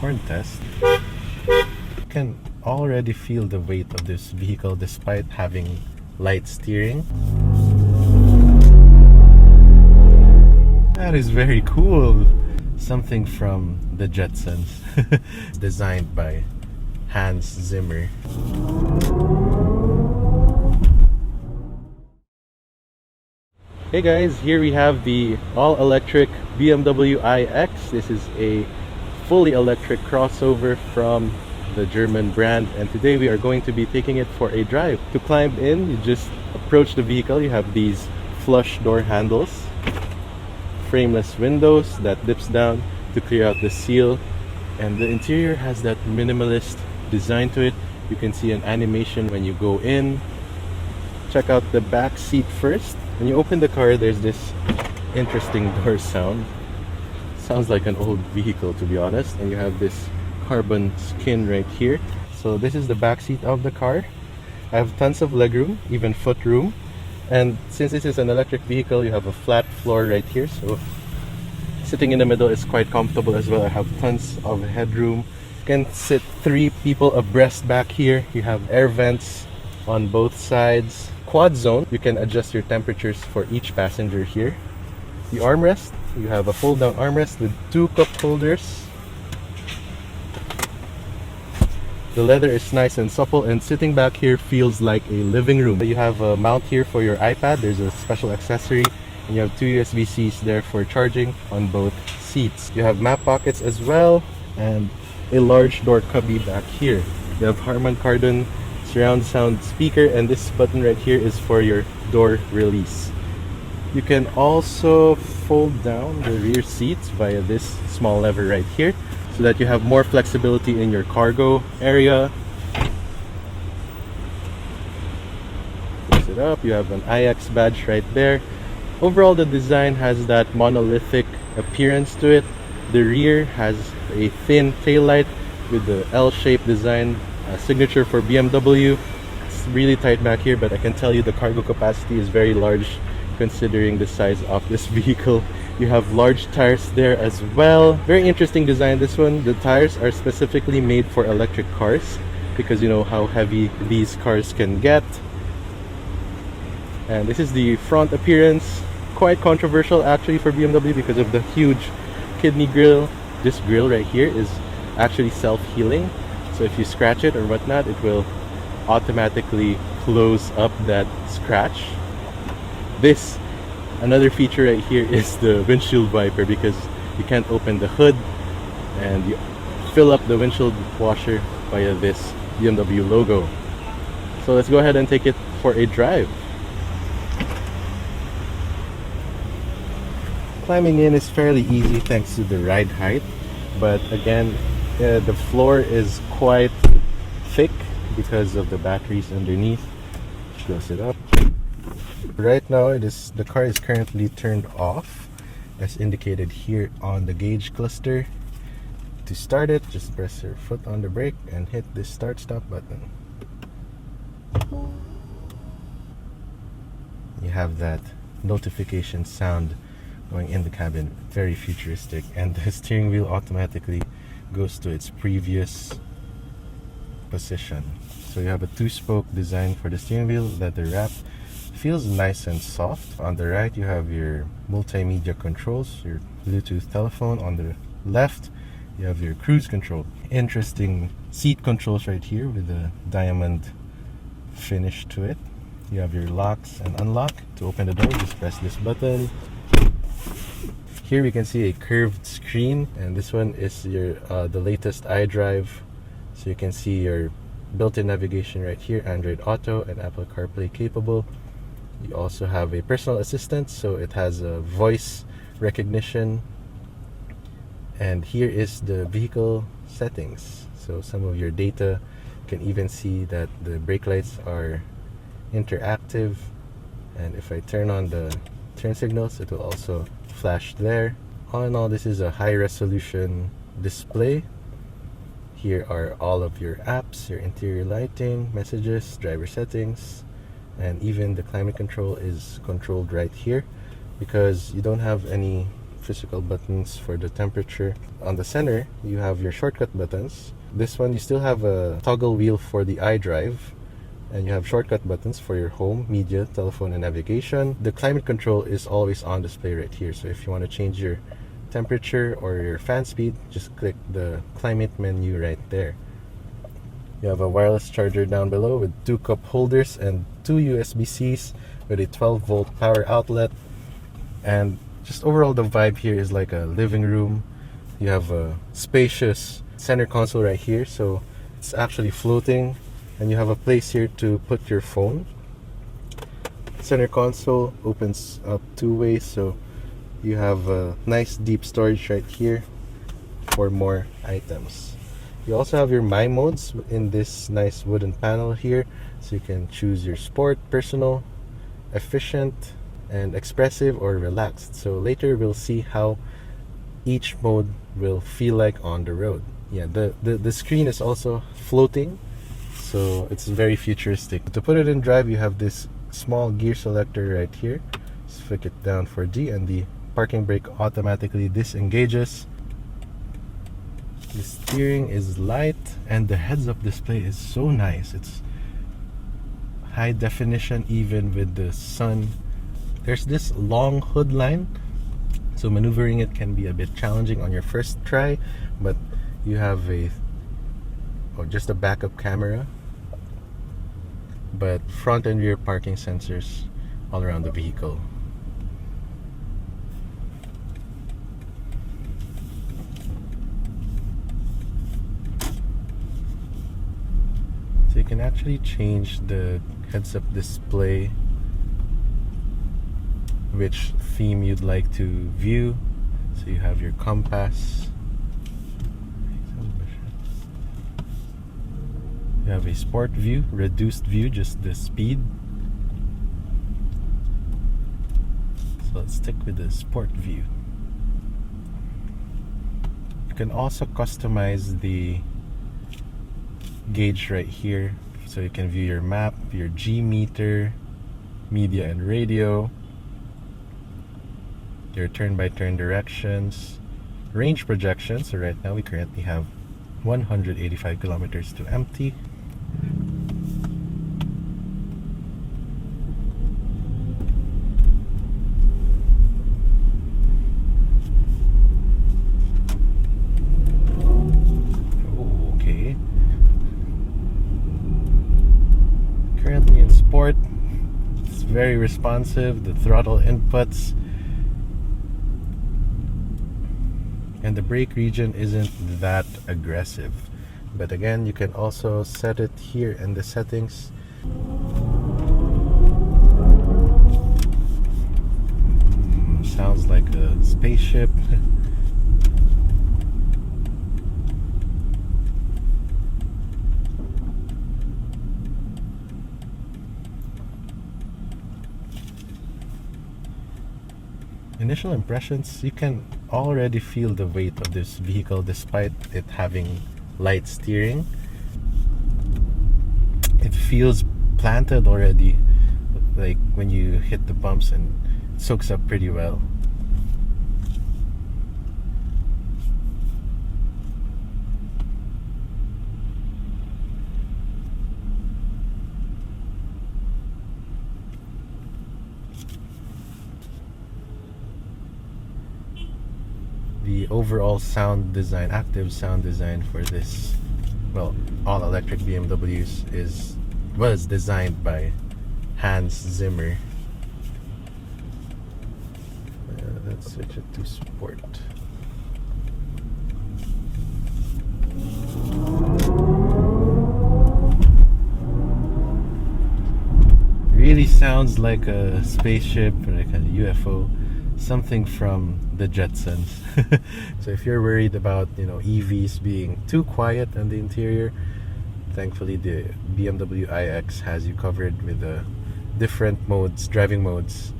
horn test, you can already feel the weight of this vehicle despite having light steering. That is very cool. Something from the Jetsons. Designed by Hans Zimmer. Hey guys, here we have the all-electric BMW iX. This is a fully electric crossover from the German brand, and today we are going to be taking it for a drive. To climb in, you just approach the vehicle. You have these flush door handles, frameless windows that dips down to clear out the seal, and the interior has that minimalist design to it. You can see an animation when you go in. Check out the back seat first. When you open the car, there's this interesting door sound. Sounds like an old vehicle, to be honest. And you have this carbon skin right here. So this is the back seat of the car. I have tons of legroom, even foot room. And since this is an electric vehicle, you have a flat floor right here. So sitting in the middle is quite comfortable as well. I have tons of headroom. You can sit 3 people abreast back here. You have air vents on both sides. Quad zone, you can adjust your temperatures for each passenger here. The armrest, you have a fold down armrest with 2 cup holders. The leather is nice and supple, and sitting back here feels like a living room. You have a mount here for your iPad. There's a special accessory, and you have 2 USB-Cs there for charging on both seats. You have map pockets as well, and a large door cubby back here. You have Harman Kardon surround sound speaker, and this button right here is for your door release. You can also fold down the rear seats via this small lever right here so that you have more flexibility in your cargo area. Close it up, you have an iX badge right there. Overall, the design has that monolithic appearance to it. The rear has a thin taillight with the L-shaped design, a signature for BMW. It's really tight back here, but I can tell you the cargo capacity is very large considering the size of this vehicle. You have large tires there as well. Very interesting design, this one. The tires are specifically made for electric cars because you know how heavy these cars can get. And this is the front appearance. Quite controversial actually for BMW because of the huge kidney grille. This grille right here is actually self-healing. So if you scratch it or whatnot, it will automatically close up that scratch. This, another feature right here, is the windshield wiper because you can't open the hood and you fill up the windshield washer via this BMW logo. So let's go ahead and take it for a drive. Climbing in is fairly easy thanks to the ride height, but again, the floor is quite thick because of the batteries underneath. Close it up. Right now, the car is currently turned off, as indicated here on the gauge cluster. To start it, just press your foot on the brake and hit this start-stop button. You have that notification sound going in the cabin, very futuristic, and the steering wheel automatically goes to its previous position. So you have a 2-spoke design for the steering wheel, leather wrapped. Feels nice and soft. On the right you have your multimedia controls, your Bluetooth telephone. On the left you have your cruise control. Interesting seat controls right here with a diamond finish to it. You have your locks and unlock. To open the door, just press this button. Here we can see a curved screen, and this one is your the latest iDrive, so you can see your built-in navigation right here, Android Auto and Apple CarPlay capable. You also have a personal assistant, so it has a voice recognition. And here is the vehicle settings, so some of your data. You can even see that the brake lights are interactive, and if I turn on the turn signals, it will also flash there. All in all, this is a high resolution display. Here are all of your apps, your interior lighting, messages, driver settings, and even the climate control is controlled right here because you don't have any physical buttons for the temperature. On the center, you have your shortcut buttons. This one, you still have a toggle wheel for the iDrive, and you have shortcut buttons for your home, media, telephone, and navigation. The climate control is always on display right here. So if you want to change your temperature or your fan speed, just click the climate menu right there. You have a wireless charger down below with 2 cup holders and 2 USB-Cs with a 12-volt power outlet. And just overall, the vibe here is like a living room. You have a spacious center console right here, so it's actually floating, and you have a place here to put your phone. Center console opens up 2 ways, so you have a nice deep storage right here for more items. You also have your My modes in this nice wooden panel here, so you can choose your sport, personal, efficient, and expressive, or relaxed. So later we'll see how each mode will feel like on the road. Yeah, the screen is also floating, so it's very futuristic. To put it in drive, you have this small gear selector right here. Just flick it down for D, and the parking brake automatically disengages. The steering is light, and the heads-up display is so nice. It's high definition even with the sun. There's this long hood line, so maneuvering it can be a bit challenging on your first try, but you have just a backup camera, but front and rear parking sensors all around the vehicle. So you can actually change the heads-up display, which theme you'd like to view. So you have your compass. You have a sport view, reduced view, just the speed. So let's stick with the sport view. You can also customize the gauge right here, so you can view your map, your G meter, media and radio, your turn-by-turn directions, range projections. So right now we currently have 185 kilometers to empty. Okay. Currently in sport. It's very responsive. The throttle inputs and the brake region isn't that aggressive, but again, you can also set it here in the settings. Sounds like a spaceship. Initial impressions, you can already feel the weight of this vehicle despite it having light steering. It feels planted already, like when you hit the bumps, and it soaks up pretty well. The overall sound design, active sound design for this, well, all electric BMWs was designed by Hans Zimmer. Let's switch it to sport. Really sounds like a spaceship, like a UFO. Something from the Jetsons. So if you're worried about, EVs being too quiet on the interior, thankfully the BMW iX has you covered with the different modes, driving modes.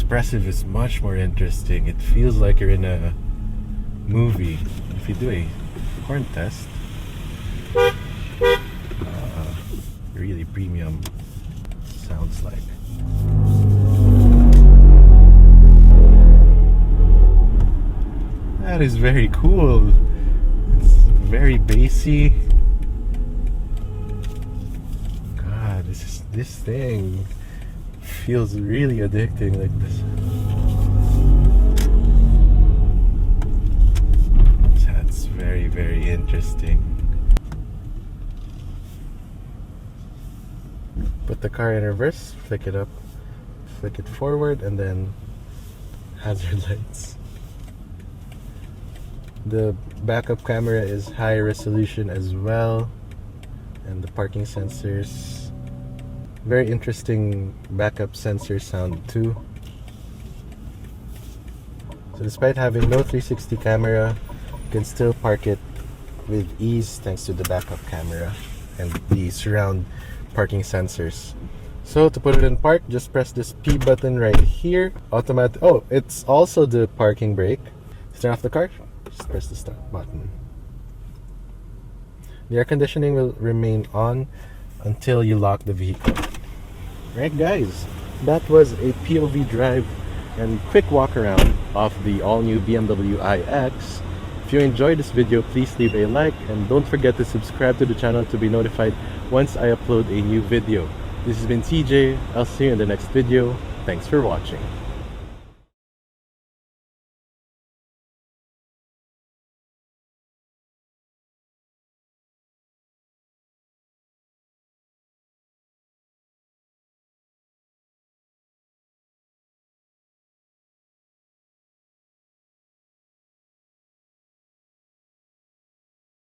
expressive is much more interesting. It feels like you're in a movie. If you do a horn test, really premium sounds like. That is very cool. It's very bassy. God, this thing feels really addicting like this. That's very, very interesting. Put the car in reverse, flick it up, flick it forward, and then hazard lights. The backup camera is high resolution as well, and the parking sensors. Very interesting backup sensor sound too. So despite having no 360 camera, you can still park it with ease thanks to the backup camera and the surround parking sensors. So to put it in park, just press this P button right here. Automatic. Oh, it's also the parking brake. To turn off the car, just press the start button. The air conditioning will remain on until you lock the vehicle. Right, guys, that was a POV drive and quick walk around of the all-new BMW iX. If you enjoyed this video, please leave a like and don't forget to subscribe to the channel to be notified once I upload a new video. This has been TJ. I'll see you in the next video. Thanks for watching.